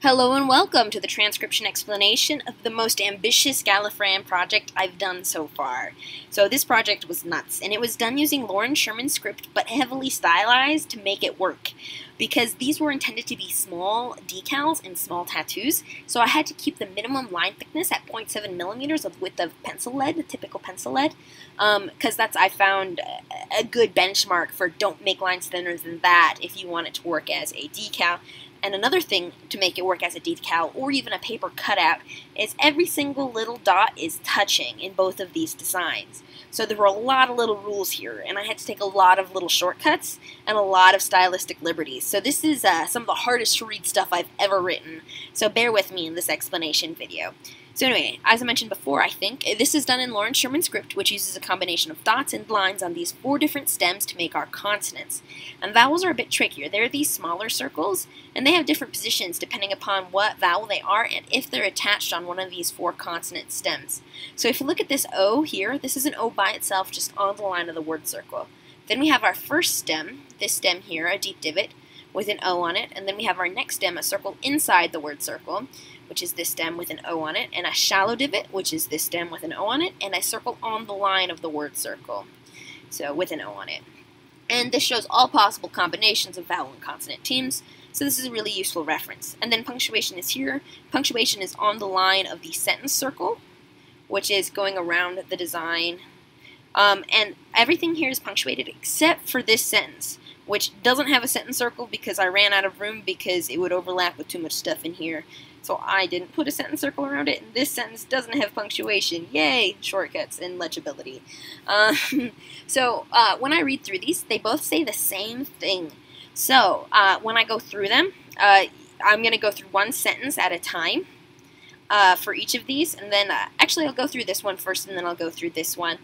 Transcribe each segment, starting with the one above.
Hello and welcome to the transcription explanation of the most ambitious Gallifreyan project I've done so far. So this project was nuts, and it was done using Loren Sherman's script but heavily stylized to make it work. Because these were intended to be small decals and small tattoos, so I had to keep the minimum line thickness at 0.7 millimeters of width of pencil lead, typical pencil lead, because that's, I found, a good benchmark for don't make lines thinner than that if you want it to work as a decal. And another thing to make it work as a decal or even a paper cutout is every single little dot is touching in both of these designs. So there were a lot of little rules here, and I had to take a lot of little shortcuts and a lot of stylistic liberties. So this is some of the hardest to read stuff I've ever written, so bear with me in this explanation video. So anyway, as I mentioned before, I think, this is done in Loren Sherman's script, which uses a combination of dots and lines on these 4 different stems to make our consonants. And vowels are a bit trickier. They're these smaller circles, and they have different positions depending upon what vowel they are and if they're attached on one of these 4 consonant stems. So if you look at this O here, this is an O by itself just on the line of the word circle. Then we have our first stem, this stem here, a deep divot, with an O on it, and then we have our next stem, a circle inside the word circle, which is this stem with an O on it, and a shallow divot, which is this stem with an O on it, and a circle on the line of the word circle, so with an O on it. And this shows all possible combinations of vowel and consonant teams, so this is a really useful reference. And then punctuation is here. Punctuation is on the line of the sentence circle, which is going around the design. And everything here is punctuated except for this sentence, which doesn't have a sentence circle because I ran out of room because it would overlap with too much stuff in here. So I didn't put a sentence circle around it, and this sentence doesn't have punctuation. Yay! Shortcuts and legibility. When I read through these, they both say the same thing. So when I go through them, I'm going to go through one sentence at a time for each of these, and then actually I'll go through this one first, and then I'll go through this one,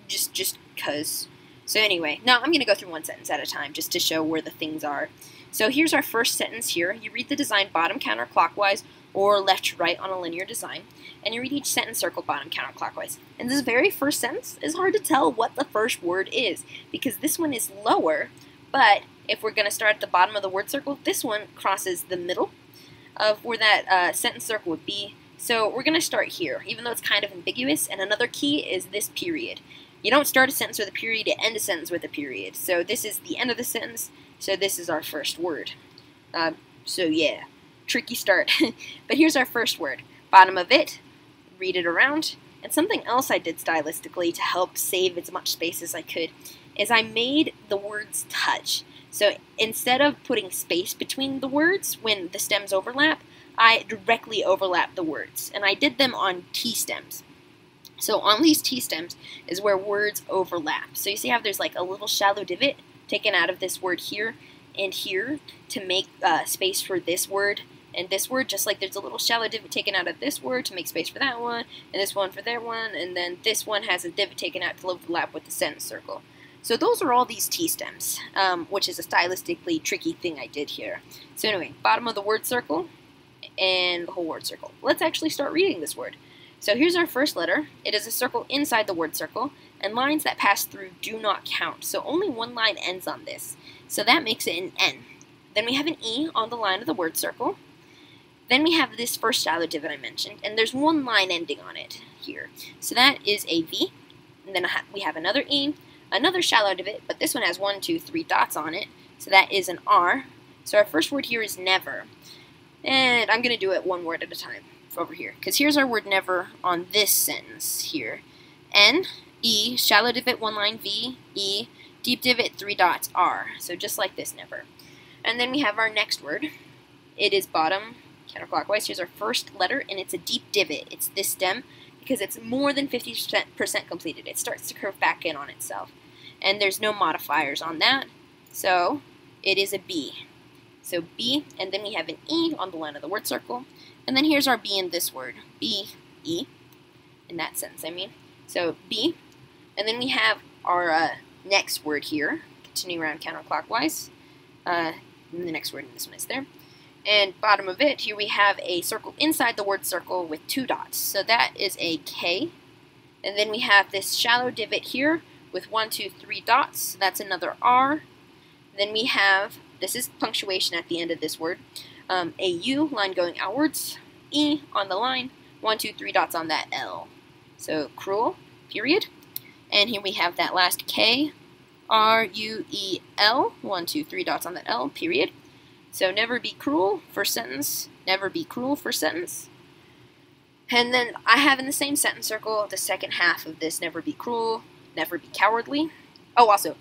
just because. So anyway, now I'm going to go through one sentence at a time just to show where the things are. So here's our first sentence here. You read the design bottom counterclockwise or left to right on a linear design, and you read each sentence circle bottom counterclockwise. And this very first sentence is hard to tell what the first word is because this one is lower, but if we're going to start at the bottom of the word circle, this one crosses the middle of where that sentence circle would be. So we're going to start here, even though it's kind of ambiguous, and another key is this period. You don't start a sentence with a period, you end a sentence with a period. So this is the end of the sentence, so this is our first word. So yeah, tricky start. But here's our first word. Bottom of it, read it around. And something else I did stylistically to help save as much space as I could is I made the words touch. So instead of putting space between the words when the stems overlap, I directly overlap the words. And I did them on T stems. So on these T stems is where words overlap. So you see how there's like a little shallow divot taken out of this word here and here to make space for this word and this word, just like there's a little shallow divot taken out of this word to make space for that one, and this one for that one, and then this one has a divot taken out to overlap with the sentence circle. So those are all these T stems, which is a stylistically tricky thing I did here. So anyway, bottom of the word circle and the whole word circle. Let's actually start reading this word. So here's our first letter. It is a circle inside the word circle, and lines that pass through do not count. So only one line ends on this. So that makes it an N. Then we have an E on the line of the word circle. Then we have this first shallow divot I mentioned, and there's one line ending on it here. So that is a V. And then we have another E, another shallow divot, but this one has 1, 2, 3 dots on it. So that is an R. So our first word here is never. And I'm going to do it one word at a time over here, because here's our word never on this sentence here. N, E, shallow divot, 1 line, V, E, deep divot, 3 dots, R. So just like this, never. And then we have our next word. It is bottom counterclockwise. Here's our first letter, and it's a deep divot. It's this stem because it's more than 50% completed. It starts to curve back in on itself. And there's no modifiers on that, so it is a B. So B, and then we have an E on the line of the word circle. And then here's our B in this word, B, E, in that sentence, I mean. So B, and then we have our next word here, continuing around counterclockwise. And the next word in this one is there. And bottom of it, here we have a circle inside the word circle with 2 dots. So that is a K. And then we have this shallow divot here with 1, 2, 3 dots. So that's another R. Then we have, this is punctuation at the end of this word, AU, line going outwards. E on the line, 1, 2, 3 dots on that L. So cruel, period. And here we have that last K, R-U-E-L, 1, 2, 3 dots on that L, period. So never be cruel, first sentence, never be cruel, first sentence. And then I have in the same sentence circle the second half of this, never be cruel, never be cowardly. Oh, also,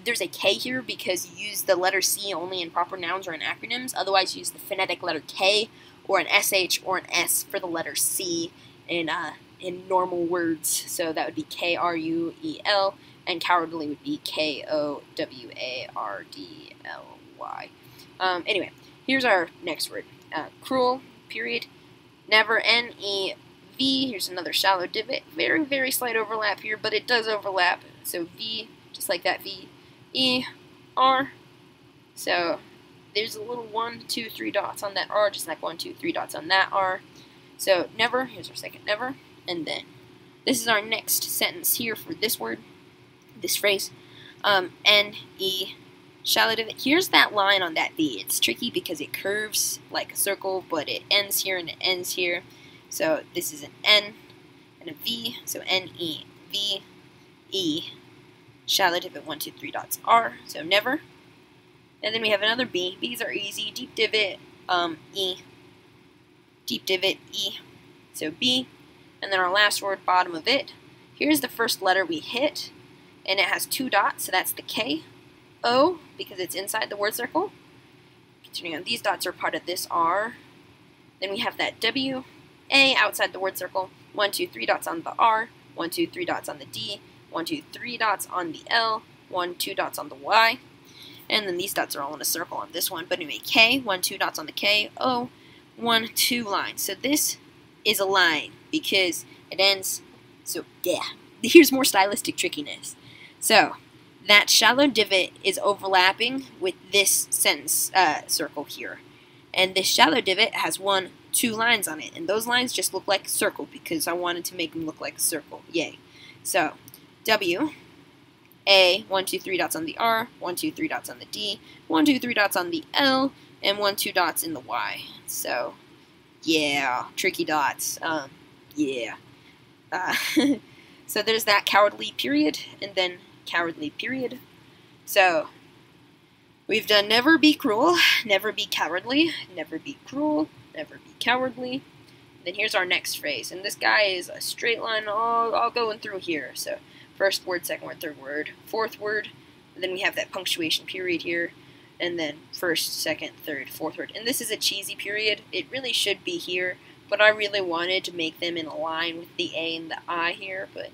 there's a K here because you use the letter C only in proper nouns or in acronyms. Otherwise, use the phonetic letter K or an SH or an S for the letter C in normal words. So that would be K-R-U-E-L, and cowardly would be K-O-W-A-R-D-L-Y. Anyway, here's our next word. Cruel, period. Never, N-E-V. Here's another shallow divot. Very, very slight overlap here, but it does overlap. So V, just like that, V, E, R. So there's a little 1, 2, 3 dots on that R, just like 1, 2, 3 dots on that R. So never, here's our second never, and then this is our next sentence here for this word, this phrase, N-E, shallow divot. Here's that line on that V. It's tricky because it curves like a circle, but it ends here and it ends here. So this is an N and a V, so N-E, V, E, shallow divot, 1, 2, 3 dots R, so never. And then we have another B. B's are easy. Deep divot, E. Deep divot, E. So B. And then our last word, bottom of it. Here's the first letter we hit, and it has 2 dots, so that's the K. O, because it's inside the word circle. Continuing on, these dots are part of this R. Then we have that W. A, outside the word circle. 1, 2, 3 dots on the R. 1, 2, 3 dots on the D. 1, 2, 3 dots on the L. 1, 2 dots on the Y. And then these dots are all in a circle on this one. But anyway, K, 1, 2 dots on the K. O, 1, 2 lines. So this is a line because it ends. So yeah, here's more stylistic trickiness. So that shallow divot is overlapping with this sentence circle here. And this shallow divot has 1, 2 lines on it. And those lines just look like a circle because I wanted to make them look like a circle. Yay. So W. A, 1, 2, 3 dots on the R, 1, 2, 3 dots on the D, 1, 2, 3 dots on the L, and 1, 2 dots in the Y. So, yeah, tricky dots. Yeah. So there's that cowardly period, and then cowardly period. So, we've done never be cruel, never be cowardly, never be cruel, never be cowardly. Then here's our next phrase, and this guy is a straight line all going through here. So, first word, second word, third word, fourth word, and then we have that punctuation period here, and then first, second, third, fourth word. And this is a cheesy period. It really should be here, but I really wanted to make them in a line with the A and the I here, but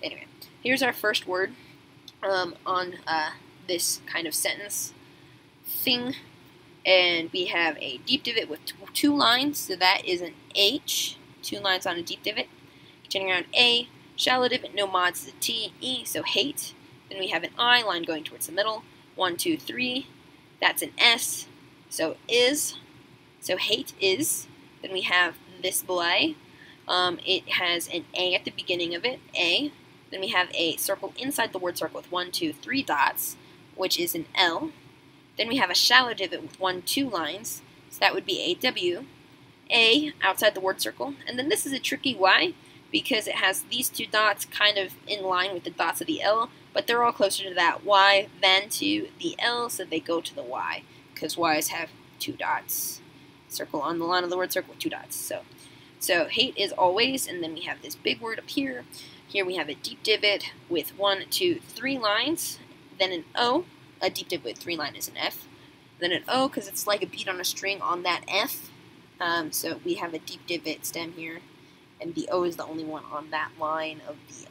anyway. Here's our first word on this kind of sentence thing, and we have a deep divot with 2 lines, so that is an H, 2 lines on a deep divot. Continuing around A, shallow divot, no mods, is a T, E, so hate. Then we have an I, line going towards the middle. 1, 2, 3, that's an S, so is. So hate is. Then we have this boy. It has an A at the beginning of it, A. Then we have a circle inside the word circle with 1, 2, 3 dots, which is an L. Then we have a shallow divot with 1, 2 lines, so that would be a W. A outside the word circle. And then this is a tricky Y, because it has these 2 dots kind of in line with the dots of the L, but they're all closer to that Y than to the L, so they go to the Y, because Y's have 2 dots. Circle on the line of the word circle with 2 dots. So hate is always, and then we have this big word up here. Here we have a deep divot with 1, 2, 3 lines, then an O. A deep divot with 3 lines is an F. Then an O, because it's like a beat on a string on that F. So we have a deep divot stem here, and the O is the only one on that line of the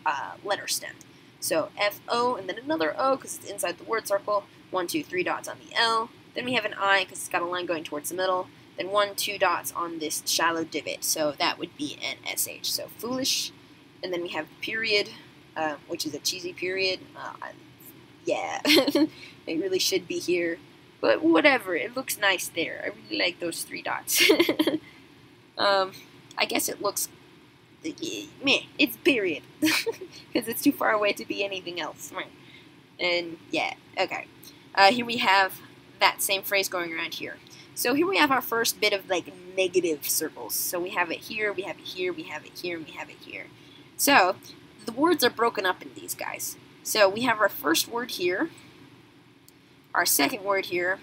letter stem. So F-O, and then another O, because it's inside the word circle. 1, 2, 3 dots on the L. Then we have an I, because it's got a line going towards the middle. Then 1, 2 dots on this shallow divot, so that would be an SH. So foolish. And then we have period, which is a cheesy period. Yeah, it really should be here. But whatever, it looks nice there. I really like those 3 dots. I guess it looks meh, it's period. Because it's too far away to be anything else. And yeah, okay. Here we have that same phrase going around here. So here we have our first bit of like negative circles. So we have it here, we have it here, we have it here, and we have it here. So the words are broken up in these guys. So we have our first word here, our second word here,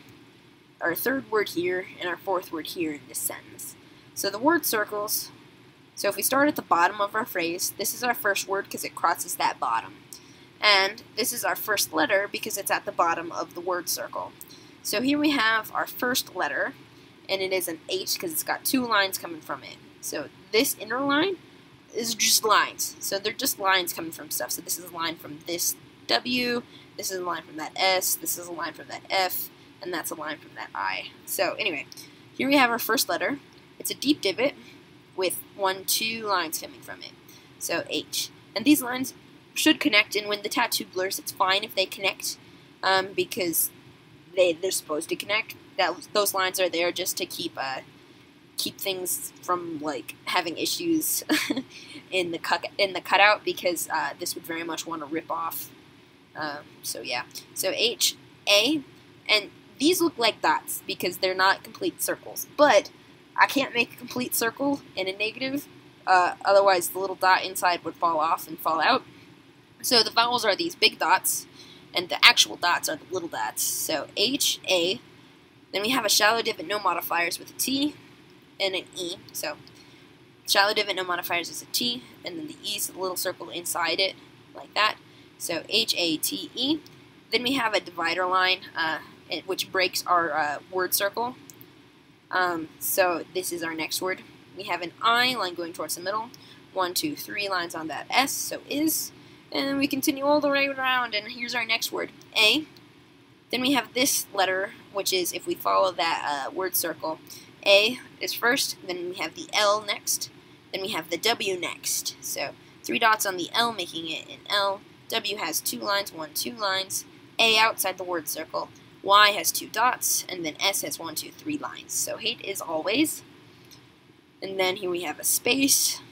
our third word here, and our fourth word here in this sentence. So the word circles, so if we start at the bottom of our phrase, this is our first word because it crosses that bottom. And this is our first letter because it's at the bottom of the word circle. So here we have our first letter, and it is an H because it's got two lines coming from it. So this inner line is just lines. So they're just lines coming from stuff. So this is a line from this W, this is a line from that S, this is a line from that F, and that's a line from that I. So anyway, here we have our first letter. It's a deep divot with 2 lines coming from it. So H. And these lines should connect, and when the tattoo blurs, it's fine if they connect because they're supposed to connect. Those lines are there just to keep things from like having issues in the cutout because this would very much want to rip off. So yeah. So H, A, and these look like dots because they're not complete circles. But I can't make a complete circle in a negative, otherwise the little dot inside would fall off and fall out. So the vowels are these big dots, and the actual dots are the little dots. So H, A, then we have a shallow divot, no modifiers with a T and an E. So shallow divot, no modifiers is a T, and then the E is a little circle inside it, like that. So H, A, T, E. Then we have a divider line, which breaks our word circle. So this is our next word. We have an I line going towards the middle. 1, 2, 3 lines on that S, so is. And then we continue all the way around, and here's our next word, A. Then we have this letter, which is, if we follow that word circle, A is first, then we have the L next, then we have the W next. So 3 dots on the L, making it an L. W has 2 lines, 1, 2 lines. A outside the word circle. Y has 2 dots, and then S has 1, 2, 3 lines. So hate is always. And then here we have a space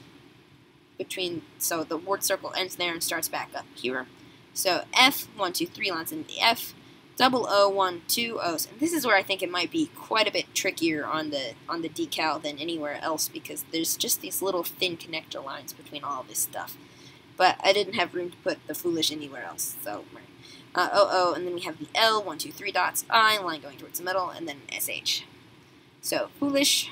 between, so the word circle ends there and starts back up here. So F, 1, 2, 3 lines in the F, double O, 1, 2 O's. And this is where I think it might be quite a bit trickier on the decal than anywhere else because there's just these little thin connector lines between all this stuff. But I didn't have room to put the foolish anywhere else, so O, and then we have the L, 1, 2, 3 dots, I, line going towards the middle, and then SH. So foolish,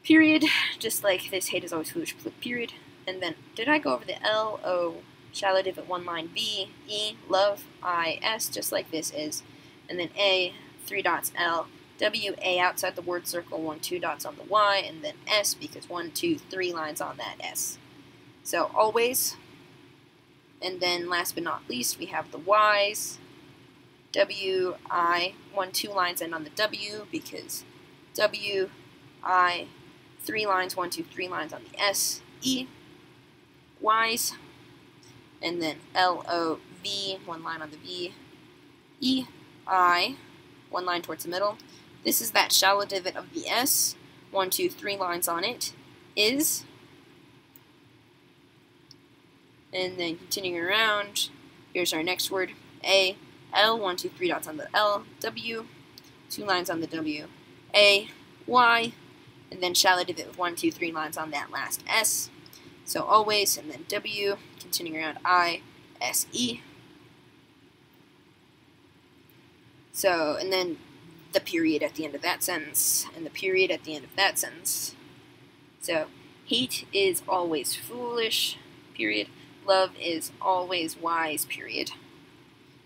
period, just like this, hate is always foolish, period. And then, did I go over the L, O, shallow divot, 1 line, V, E, love, I, S, just like this is. And then A, 3 dots, L, W, A outside the word circle, 1, 2 dots on the Y, and then S, because 1, 2, 3 lines on that S. So always. And then last but not least, we have the Y's, W, I, 1, 2 lines end on the W because W, I, 3 lines, 1, 2, 3 lines on the S, E, Y's, and then L, O, V, 1 line on the V, E, I, 1 line towards the middle. This is that shallow divot of the S, 1, 2, 3 lines on it, is. And then continuing around, here's our next word, A, L, 1, 2, 3 dots on the L, W, 2 lines on the W, A, Y, and then shallow divot with 1, 2, 3 lines on that last S. So always, and then W, continuing around I, S, E. So, and then the period at the end of that sentence, and the period at the end of that sentence. So, hate is always foolish, period. Love is always wise, period.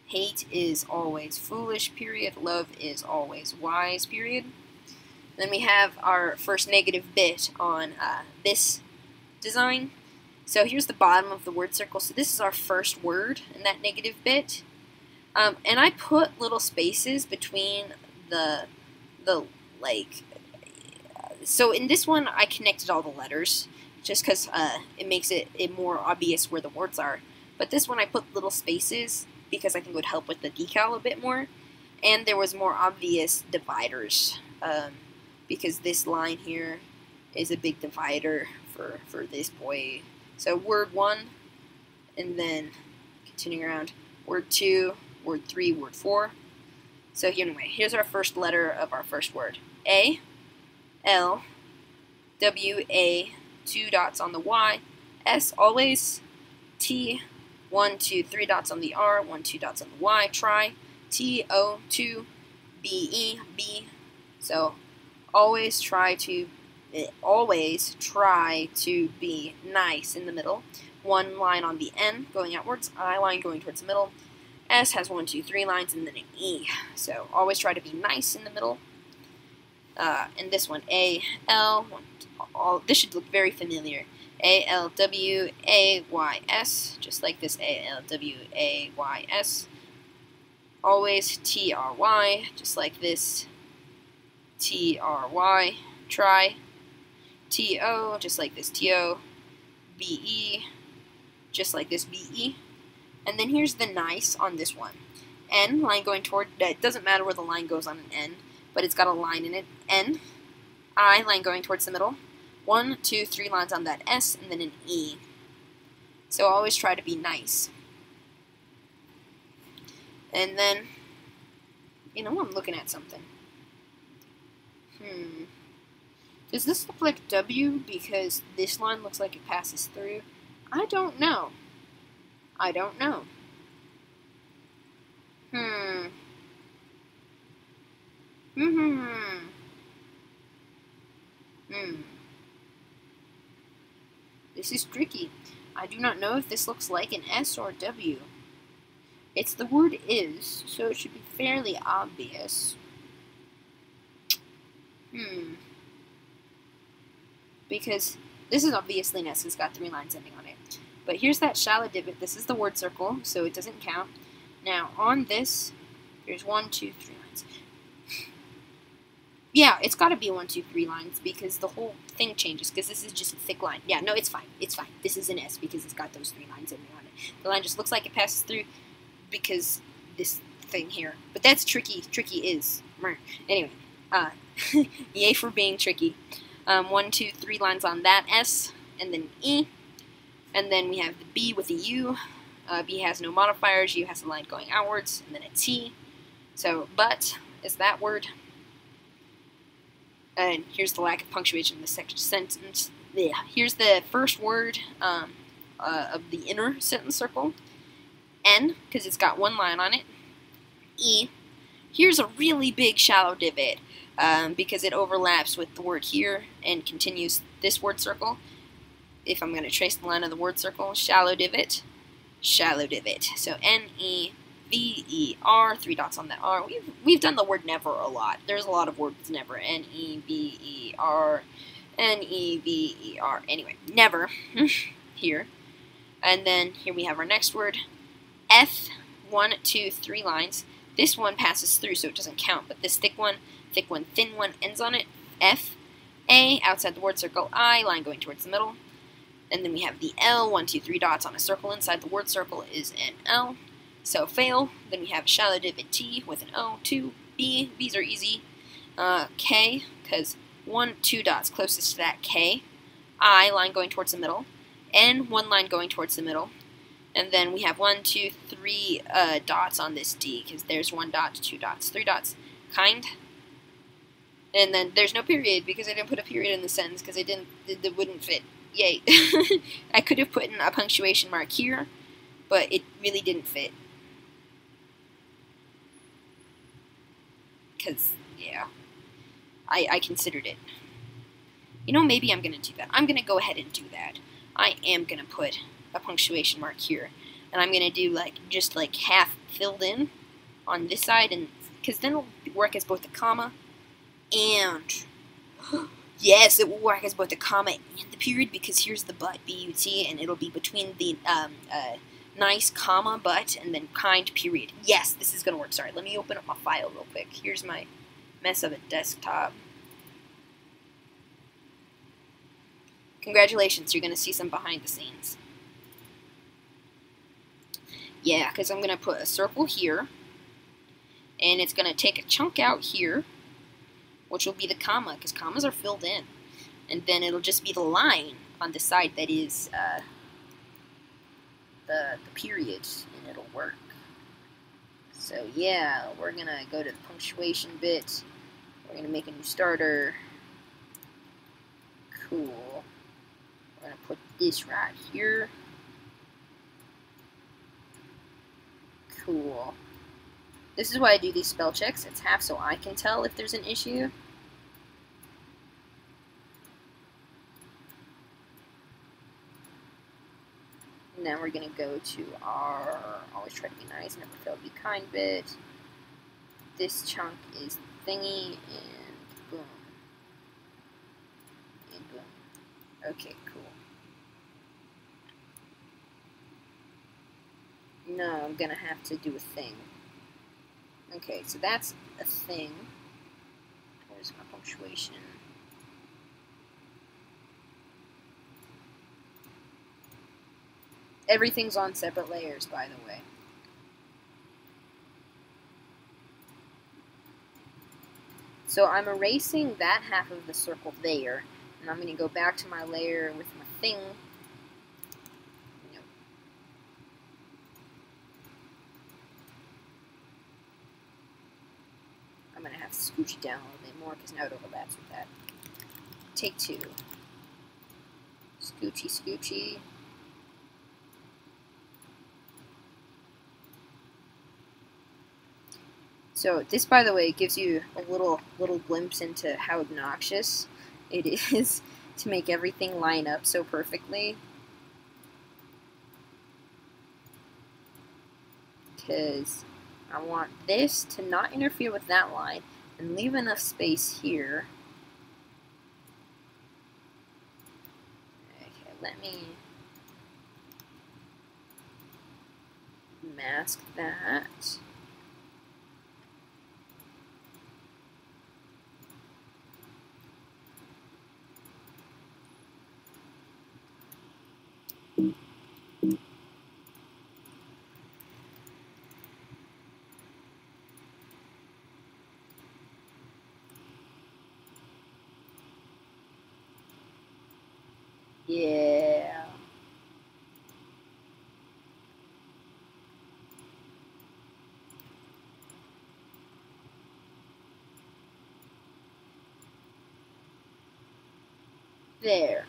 Hate is always foolish, period. Love is always wise, period. Then we have our first negative bit on this design. So here's the bottom of the word circle. So this is our first word in that negative bit. And I put little spaces between the like, so in this one I connected all the letters just because it makes it more obvious where the words are. But this one I put little spaces because I think it would help with the decal a bit more. And there was more obvious dividers because this line here is a big divider for this boy. So word 1, and then continuing around, word 2, word 3, word 4. So anyway, here's our first letter of our first word. A, L, W, A, 2 dots on the Y, S always, T, 1, 2, 3 dots on the R, 1, 2 dots on the Y, try, T, O, 2, B, E, B. So always try to be nice in the middle. One line on the N going outwards, I line going towards the middle. S has 1, 2, 3 lines, and then an E. So always try to be nice in the middle. And this one, A, L, this should look very familiar. A, L, W, A, Y, S, just like this, A, L, W, A, Y, S. Always T, R, Y, just like this, T, R, Y. Try, T, O, just like this, T, O. B, E, just like this, B, E. And then here's the nice on this one. N, line going toward, it doesn't matter where the line goes on an N, but it's got a line in it. N, I, line going towards the middle. 1, 2, 3 lines on that S, and then an E. So always try to be nice. And then, you know, I'm looking at something. Does this look like W because this line looks like it passes through? I don't know. I don't know. This is tricky. I do not know if this looks like an S or a W. It's the word is, so it should be fairly obvious. Because this is obviously an S, it's got 3 lines ending on it. But here's that shallow divot. This is the word circle, so it doesn't count. Now, on this, there's 1, 2, 3 lines. Yeah, it's got to be 1, 2, 3 lines because the whole thing changes because this is just a thick line. Yeah, no, it's fine. It's fine. This is an S because it's got those 3 lines ending on it. The line just looks like it passes through because this thing here. But that's tricky. Tricky is. Anyway, yay for being tricky. 1, 2, 3 lines on that S, and then E. And then we have the B with a U. B has no modifiers. U has a line going outwards, and then a T. So, but is that word. And here's the lack of punctuation in the second sentence. Yeah. Here's the first word of the inner sentence circle. N, because it's got 1 line on it. E. Here's a really big shallow divot because it overlaps with the word here and continues this word circle. If I'm going to trace the line of the word circle, shallow divot, shallow divot. So N-E-V-E-R, 3 dots on that R. We've done the word never a lot. There's a lot of words never. N-E-V-E-R, N-E-V-E-R. Anyway, never here. And then here we have our next word, F, 1, 2, 3 lines. This one passes through, so it doesn't count, but this thick one, thin one ends on it. F, A, outside the word circle, I, line going towards the middle. And then we have the L, 1, 2, 3 dots on a circle inside the word circle is an L. So fail. Then we have shallow divot T with an O, 2, B, B's are easy. K, because 1, 2 dots closest to that K. I, line going towards the middle. N, 1 line going towards the middle. And then we have 1, 2, 3 dots on this D, because there's 1 dot, 2 dots, 3 dots. Kind. And then there's no period, because I didn't put a period in the sentence, because it wouldn't fit. Yay. I could have put in a punctuation mark here, but it really didn't fit. Because, yeah, I considered it. You know, maybe I'm going to do that. I'm going to go ahead and do that. I am going to put a punctuation mark here. And I'm going to do, just half filled in on this side, and because then it'll work as both a comma and... Yes, it will work as both the comma and the period, because here's the but, B-U-T, and it'll be between the nice comma, but, and then kind, period. Yes, this is going to work. Sorry, let me open up my file real quick. Here's my mess of a desktop. Congratulations, you're going to see some behind the scenes. Yeah, because I'm going to put a circle here, and it's going to take a chunk out here, which will be the comma, because commas are filled in. And then it'll just be the line on the side that is the period, and it'll work. So yeah, we're gonna go to the punctuation bit. We're gonna make a new starter. Cool. We're gonna put this right here. Cool. This is why I do these spell checks. It's half so I can tell if there's an issue. And then we're going to go to our always try to be nice, never fail to be kind bit. This chunk is thingy, and boom. And boom. Okay, cool. No, I'm going to have to do a thing. Okay, so that's a thing. Where's my punctuation? Everything's on separate layers, by the way. So I'm erasing that half of the circle there, and I'm going to go back to my layer with my thing. Nope. I'm going to have to scooch it down a little bit more because now it overlaps with that. Take two. Scoochy, scoochy. So this, by the way, gives you a little glimpse into how obnoxious it is to make everything line up so perfectly. Because I want this to not interfere with that line and leave enough space here. Okay, let me mask that. Yeah. There.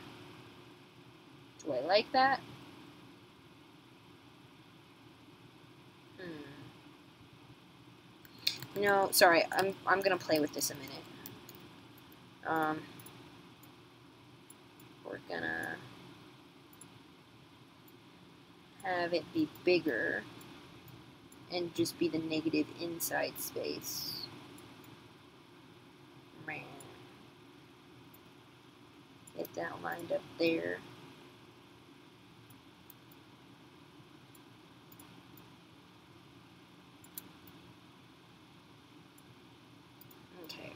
Do I like that? No, sorry, I'm gonna play with this a minute. We're gonna have it be bigger and just be the negative inside space. Get that lined up there. Okay.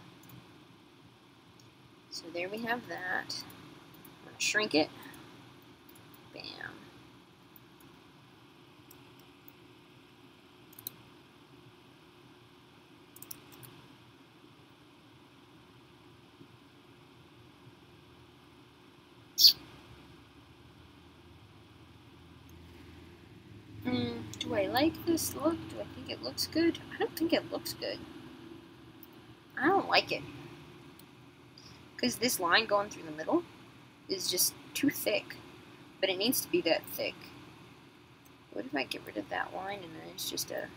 So there we have that. I'm going to shrink it. Bam. Do I like this look? Do I think it looks good? I don't think it looks good. I don't like it. Because this line going through the middle is just too thick. But it needs to be that thick. What if I get rid of that line and then it's just a...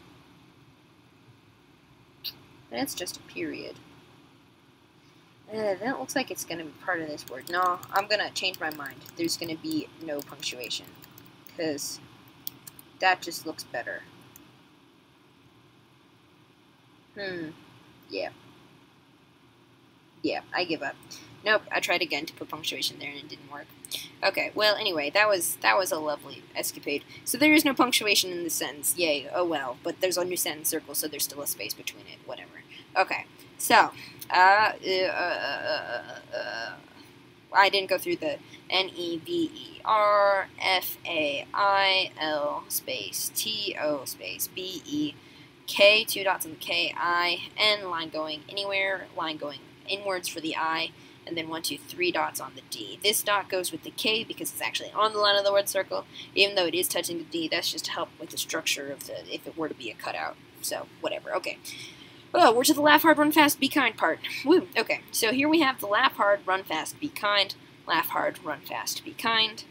Then it's just a period. That looks like it's going to be part of this word. No, I'm going to change my mind. There's going to be no punctuation. Because that just looks better. Yeah. Yeah, I give up. Nope, I tried again to put punctuation there and it didn't work. Okay, well, anyway, that was a lovely escapade. So there is no punctuation in the sentence. Yay, oh well. But there's a new sentence circle, so there's still a space between it. Whatever. Okay, so, I didn't go through the NEVERFAIL space TO space BEK, 2 dots on the KI, N, line going anywhere, line going inwards for the I, and then 1, 2, 3 dots on the D. This dot goes with the K because it's actually on the line of the word circle, even though it is touching the D. That's just to help with the structure of the, if it were to be a cutout so whatever. Okay. Oh, we're to the laugh hard, run fast, be kind part. Woo. Okay, so here we have the laugh hard, run fast, be kind. Laugh hard, run fast, be kind.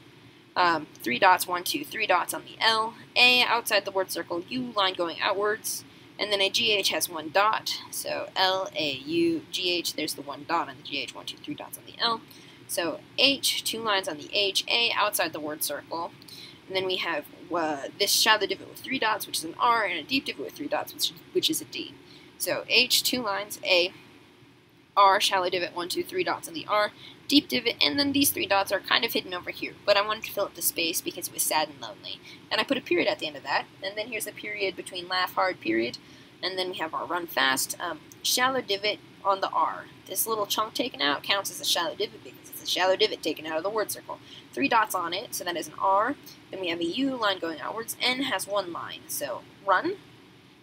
3 dots, 1, 2, 3 dots on the L. A outside the word circle. U line going outwards. And then a GH has 1 dot. So L, A, U, GH. There's the 1 dot on the GH. 1, 2, 3 dots on the L. So H, 2 lines on the H. A outside the word circle. And then we have this shallow divot with 3 dots, which is an R, and a deep divot with 3 dots, which is a D. So H, 2 lines, A, R, shallow divot, 1, 2, 3 dots on the R, deep divot, and then these 3 dots are kind of hidden over here. But I wanted to fill up the space because it was sad and lonely. And I put a period at the end of that. And then here's a period between laugh hard period. And then we have our run fast, shallow divot on the R. This little chunk taken out counts as a shallow divot because it's a shallow divot taken out of the word circle. 3 dots on it, so that is an R. Then we have a U line going outwards. N has 1 line, so run.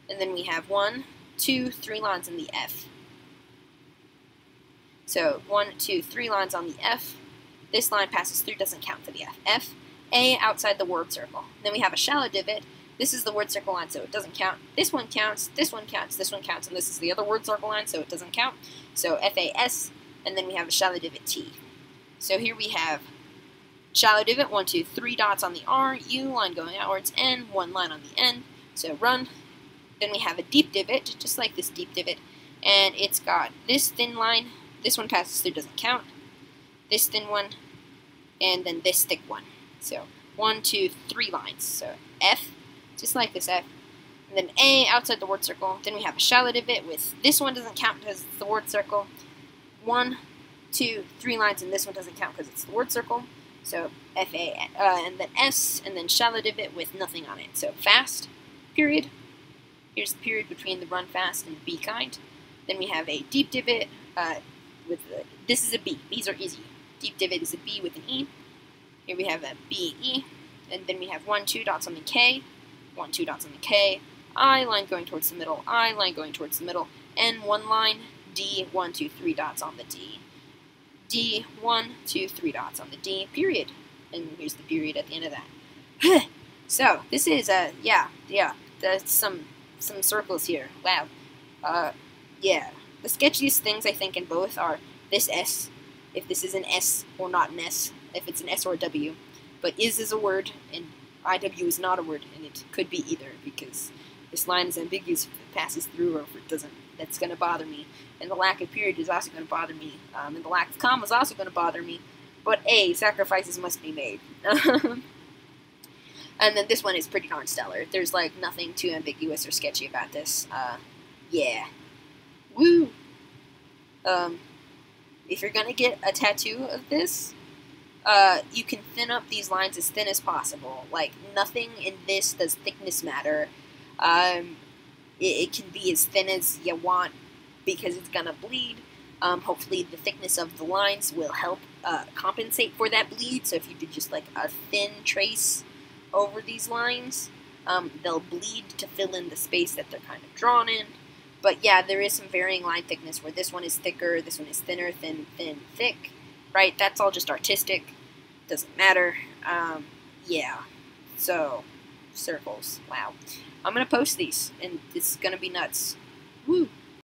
And then we have 1, 2, 3 lines in the F. So 1, 2, 3 lines on the F. This line passes through, doesn't count for the F. F, A outside the word circle. Then we have a shallow divot. This is the word circle line, so it doesn't count. This one counts, this one counts, this one counts, and this is the other word circle line, so it doesn't count. So FAS, and then we have a shallow divot T. So here we have shallow divot, 1, 2, 3 dots on the R, U line going outwards, N, 1 line on the N. So run. Then we have a deep divot, just like this deep divot, and it's got this thin line. This one passes through, doesn't count. This thin one, and then this thick one. So 1, 2, 3 lines. So F, just like this F, and then A outside the word circle. Then we have a shallow divot with this one doesn't count because it's the word circle. 1, 2, 3 lines, and this one doesn't count because it's the word circle. So FA, and then S, and then shallow divot with nothing on it. So fast, period. Here's the period between the run fast and be kind. Then we have a deep divot this is a B. These are easy. Deep divot is a B with an E. Here we have a B, E. And then we have 1, 2 dots on the K. 1, 2 dots on the K. I line going towards the middle. I line going towards the middle. N, 1 line. D, 1, 2, 3 dots on the D. D, 1, 2, 3 dots on the D, period. And here's the period at the end of that. So, this is, that's some circles here. Wow. Yeah. The sketchiest things, I think, in both are this S, if this is an S or not an S, if it's an S or a W. But is a word, and IW is not a word, and it could be either, because this line is ambiguous if it passes through or if it doesn't. That's going to bother me. And the lack of period is also going to bother me. And the lack of comma is also going to bother me. But A, sacrifices must be made. And then this one is pretty darn stellar. There's, like, nothing too ambiguous or sketchy about this. Yeah. Woo! If you're gonna get a tattoo of this, you can thin up these lines as thin as possible. Like, nothing in this does thickness matter. It can be as thin as you want because it's gonna bleed. Hopefully the thickness of the lines will help compensate for that bleed. So if you do just like a thin trace over these lines, they'll bleed to fill in the space that they're kind of drawn in. But yeah, there is some varying line thickness where this one is thicker, this one is thinner, thin, thin, thick, right? That's all just artistic. Doesn't matter. Yeah. So, circles. Wow. I'm going to post these, and it's going to be nuts. Woo!